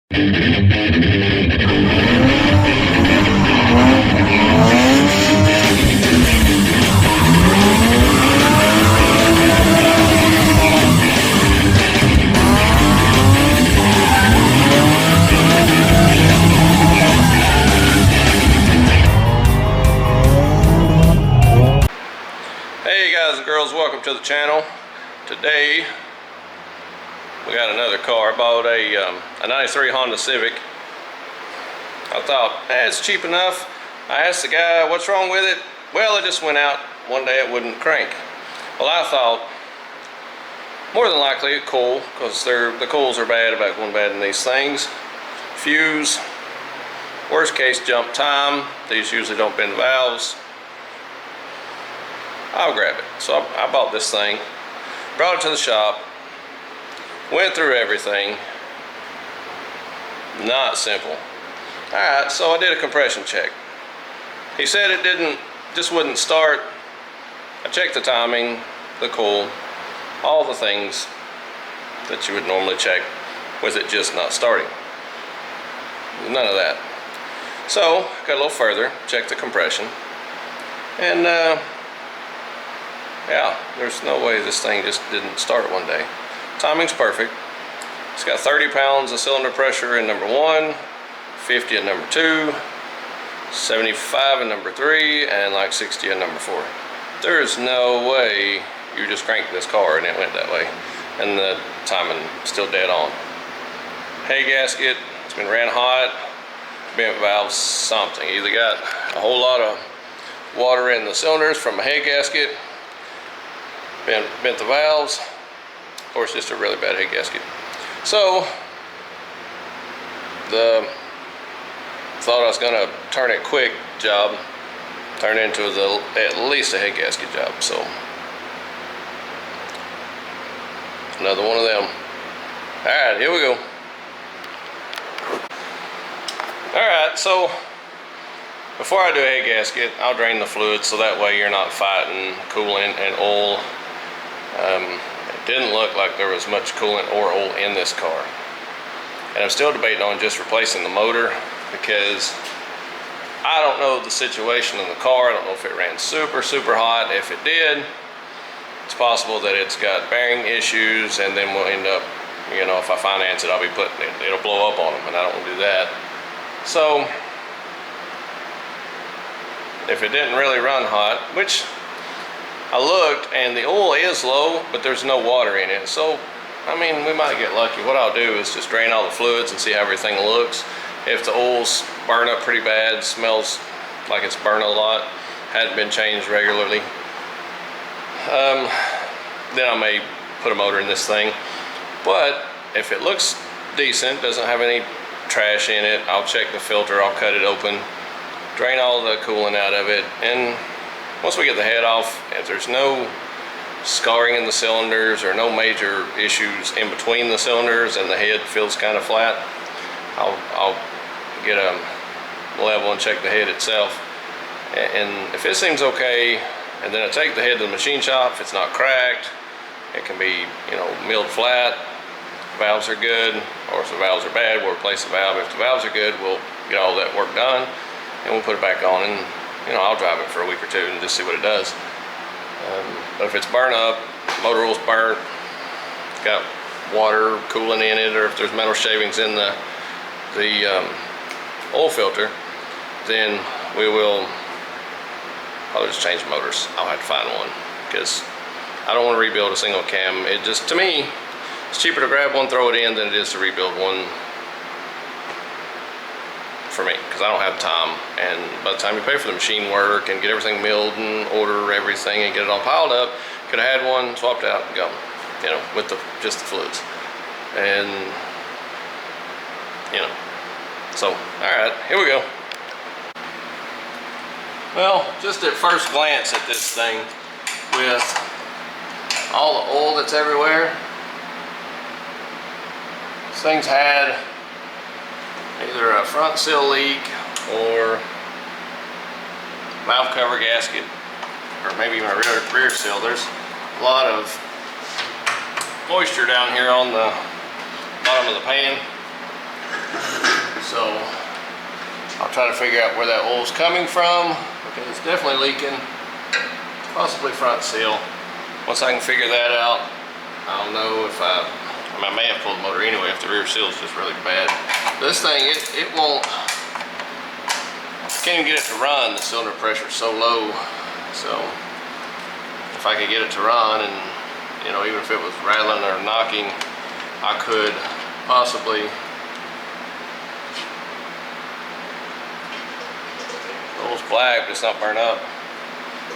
Hey guys and girls, welcome to the channel. Today we got another car. I bought a 93 Honda Civic. I thought, it's cheap enough. I asked the guy, what's wrong with it? Well, it just went out one day, it wouldn't crank. Well, I thought more than likely it cool, because the cools are bad about going bad in these things. Fuse, worst case jump time. These usually don't bend valves. I'll grab it. So I bought this thing, brought it to the shop, went through everything. Not simple. Alright, so I did a compression check. He said it just wouldn't start. I checked the timing, the cool, all the things that you would normally check with it just not starting. None of that. So, got a little further, checked the compression, and yeah, there's no way this thing just didn't start one day. Timing's perfect. It's got 30 pounds of cylinder pressure in number 1, 50 in number 2, 75 in number 3, and like 60 in number 4. There's no way you just cranked this car and it went that way. And the timing still dead on. Hay gasket, it's been ran hot, bent valves, something. Either got a whole lot of water in the cylinders from a hay gasket, bent the valves, or it's just a really bad hay gasket. So the thought I was gonna turn it quick job turned into at least a hay gasket job. So another one of them. All right, here we go. All right, so before I do a hay gasket, I'll drain the fluid so that way you're not fighting coolant and oil. It didn't look like there was much coolant or oil in this car. And I'm still debating on just replacing the motor, because I don't know the situation in the car. I don't know if it ran super hot. If it did, it's possible that it's got bearing issues, and then we'll end up, you know, if I finance it, I'll be putting it, it'll blow up on them, and I don't want to do that. So if it didn't really run hot, which I looked, and the oil is low, but there's no water in it. So, I mean, we might get lucky. What I'll do is just drain all the fluids and see how everything looks. If the oil's burn up pretty bad, smells like it's burned a lot, hadn't been changed regularly, then I may put a motor in this thing. But if it looks decent, doesn't have any trash in it, I'll check the filter, I'll cut it open, drain all the coolant out of it, and once we get the head off, if there's no scarring in the cylinders or no major issues in between the cylinders and the head feels kind of flat, I'll get a level and check the head itself. And if it seems okay, and then I take the head to the machine shop, if it's not cracked, it can be, you know, milled flat, valves are good, or if the valves are bad, we'll replace the valve. If the valves are good, we'll get all that work done, and we'll put it back on, and you know, I'll drive it for a week or two and just see what it does. But if it's burnt up, motor oil's burnt, got water coolant in it, or if there's metal shavings in the oil filter, then we will probably just change motors. I'll have to find one, because I don't want to rebuild a single cam. It just, to me, it's cheaper to grab one, throw it in, than it is to rebuild one for me, because I don't have time. And by the time you pay for the machine work and get everything milled and order everything and get it all piled up, could have had one, swapped out and go, you know, with just the fluids. And you know, so all right, here we go. Well, just at first glance at this thing, with all the oil that's everywhere, this thing's had either a front seal leak or valve cover gasket, or maybe my rear seal. There's a lot of moisture down here on the bottom of the pan. try to figure out where that oil's coming from. Okay, it's definitely leaking, possibly front seal. Once I can figure that out, I'll know if I may have pulled the motor anyway if the rear seal is just really bad. This thing, it won't, can't even get it to run. The cylinder pressure is so low. So if I could get it to run, and you know, even if it was rattling or knocking, I could possibly. The oil's black, but it's not burned up.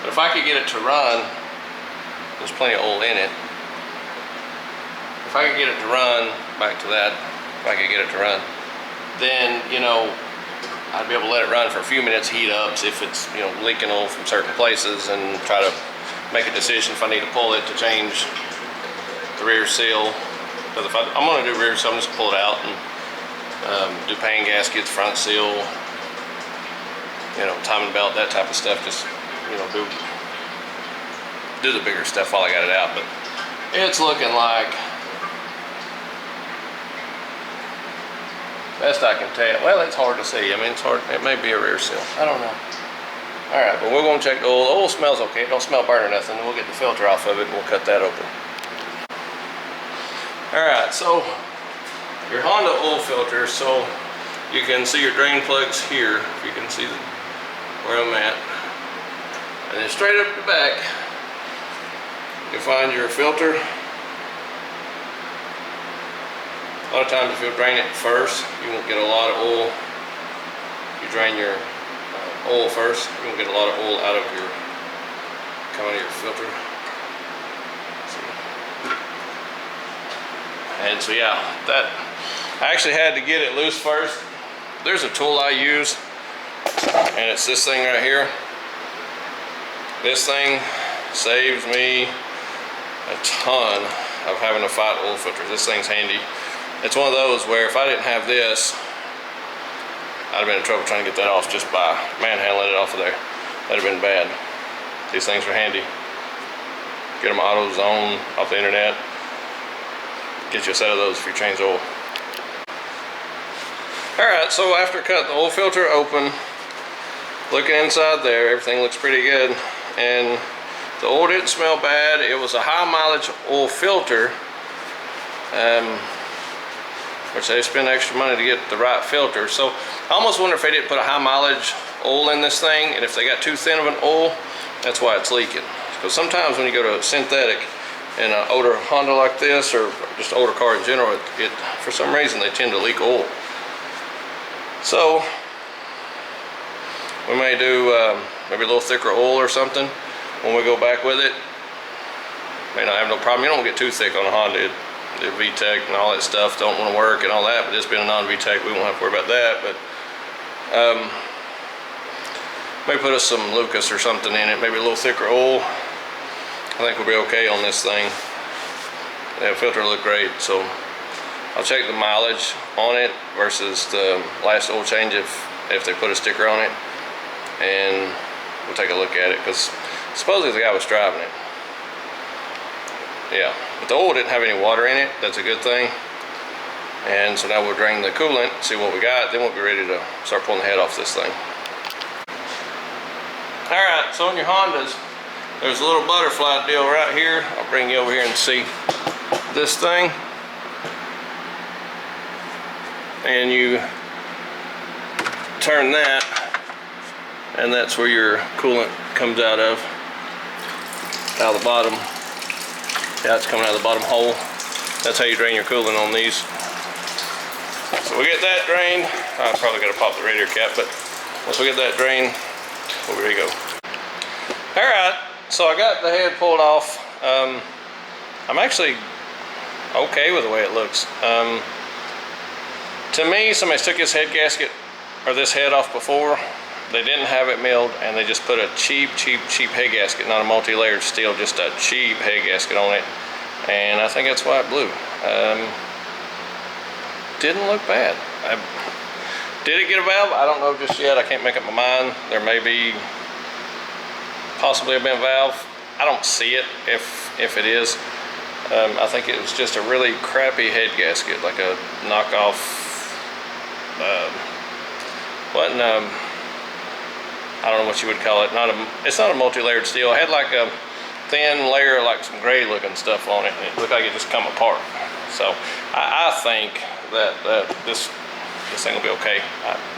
But if I could get it to run, there's plenty of oil in it. If I could get it to run, back to that, if I could get it to run, then, you know, I'd be able to let it run for a few minutes, heat up, see if it's, you know, leaking oil from certain places, and try to make a decision if I need to pull it to change the rear seal. Because if I'm going to do rear seal, I'm just pull it out and do pain gaskets, front seal, you know, timing belt, that type of stuff. Just, you know, do the bigger stuff while I got it out. But it's looking like, best I can tell, well, it's hard to see. I mean, it's hard, it may be a rear seal, I don't know. All right, but we're gonna check the oil. The oil smells okay, it don't smell burn or nothing. We'll get the filter off of it and we'll cut that open. All right, so your Honda oil filter, so you can see your drain plugs here, if you can see where I'm at. And then straight up the back, you'll find your filter. A lot of times if you drain it first, you won't get a lot of oil. You drain your oil first, you won't get a lot of oil out of your, coming out of your filter. And so yeah, that, I actually had to get it loose first. There's a tool I use, and it's this thing right here. This thing saves me a ton of having to fight oil filters. This thing's handy. It's one of those where if I didn't have this, I'd have been in trouble trying to get that off just by manhandling it off of there. That'd have been bad. These things are handy. Get them AutoZone off the internet. Get you a set of those if you change oil. Alright, so after cutting the oil filter open, looking inside there, everything looks pretty good. And the oil didn't smell bad. It was a high mileage oil filter. Which they spend extra money to get the right filter. So I almost wonder if they didn't put a high mileage oil in this thing, and if they got too thin of an oil, that's why it's leaking. Because sometimes when you go to synthetic in an older Honda like this, or just an older car in general, it for some reason they tend to leak oil. So we may do maybe a little thicker oil or something when we go back with it. May not have no problem. You don't get too thick on a Honda. The VTEC and all that stuff don't want to work and all that, but this being a non-VTEC, we won't have to worry about that. But maybe put us some Lucas or something in it, maybe a little thicker oil. I think we'll be okay on this thing. The filter look great, so I'll check the mileage on it versus the last oil change if they put a sticker on it, and we'll take a look at it, because supposedly the guy was driving it. Yeah, but the oil didn't have any water in it. That's a good thing. And so now we'll drain the coolant, see what we got, then we'll be ready to start pulling the head off this thing. Alright, so in your Hondas, there's a little butterfly deal right here. I'll bring you over here and see this thing. And you turn that, and that's where your coolant comes out of the bottom. Yeah, it's coming out of the bottom hole. That's how you drain your coolant on these. So we get that drained. I probably got to pop the radiator cap, but once we get that drained, we'll be ready to go. All right, so I got the head pulled off. I'm actually okay with the way it looks. To me, somebody took this head gasket or this head off before. They didn't have it milled, and they just put a cheap head gasket, not a multi-layered steel, just a cheap head gasket on it, and I think that's why it blew. Didn't look bad. Did it get a valve? I don't know just yet. I can't make up my mind. There may be possibly have been a valve. I don't see it if it is. I think it was just a really crappy head gasket, like a knockoff wasn't I don't know what you would call it. It's not a multi-layered steel. It had like a thin layer, like some gray looking stuff on it, and it looked like it just come apart. So I think that this thing will be okay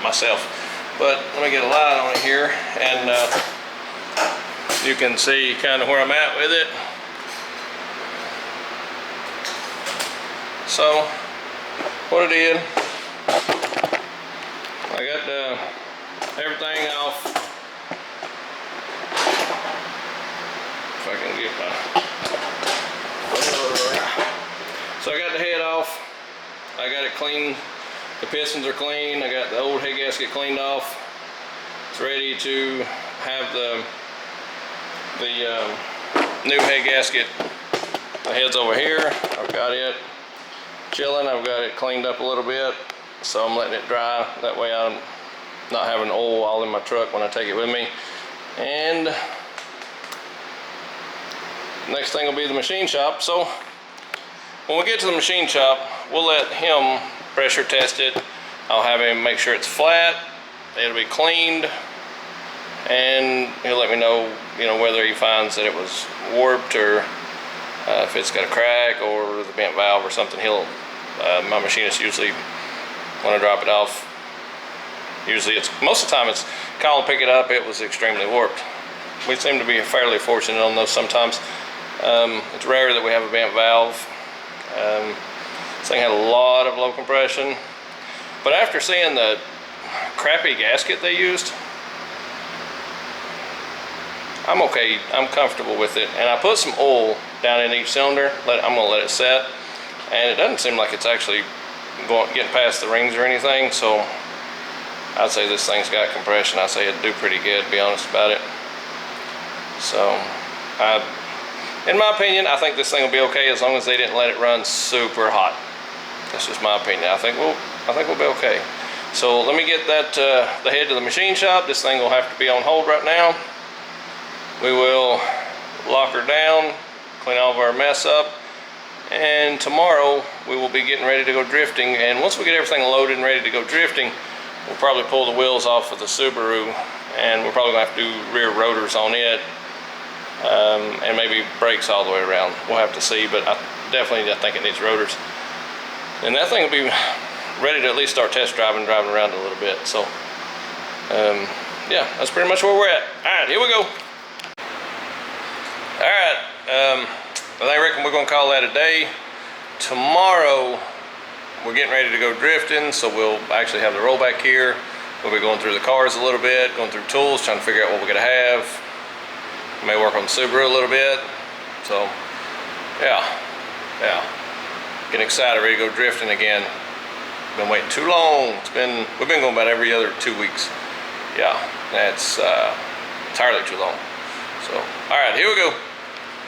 myself. But let me get a light on it here, and you can see kind of where I'm at with it. So what I did, I got everything off. If I can get my, so I got the head off. I got it clean. The pistons are clean. I got the old head gasket cleaned off. It's ready to have the new head gasket. The head's over here. I've got it chilling. I've got it cleaned up a little bit, so I'm letting it dry. That way I'm not having oil all in my truck when I take it with me. And next thing will be the machine shop. So when we get to the machine shop, we'll let him pressure test it. I'll have him make sure it's flat, it'll be cleaned, and he'll let me know, whether he finds that it was warped, or if it's got a crack or the bent valve or something. My machinist usually, when I drop it off, most of the time it's call and pick it up, it was extremely warped. We seem to be fairly fortunate on those sometimes. It's rare that we have a bent valve. This thing had a lot of low compression, but after seeing the crappy gasket they used, I'm okay. I'm comfortable with it, and I put some oil down in each cylinder. I'm gonna let it set, and it doesn't seem like it's actually getting past the rings or anything. So I'd say this thing's got compression. I'd say it'd do pretty good, to be honest about it. So in my opinion, I think this thing will be okay as long as they didn't let it run super hot. That's just my opinion. I think we'll be okay. So let me get the head to the machine shop. This thing will have to be on hold right now. We will lock her down, clean all of our mess up, and tomorrow we will be getting ready to go drifting. And once we get everything loaded and ready to go drifting, we'll probably pull the wheels off of the Subaru, and we're probably gonna have to do rear rotors on it, and maybe brakes all the way around. We'll have to see, but I think it needs rotors. And that thing will be ready to at least start test driving around a little bit. So yeah, that's pretty much where we're at. All right, here we go. All right, I reckon we're gonna call that a day. Tomorrow we're getting ready to go drifting, so we'll actually have the rollback here. We'll be going through the cars a little bit, going through tools, trying to figure out what we're gonna have. May work on the Subaru a little bit. So yeah, getting excited, ready to go drifting again. Been waiting too long. We've been going about every other 2 weeks. Yeah, that's entirely too long. So all right, here we go.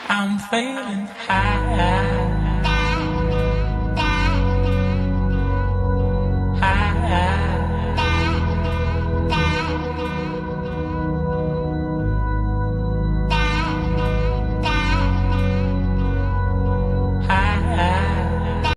I'm feeling high.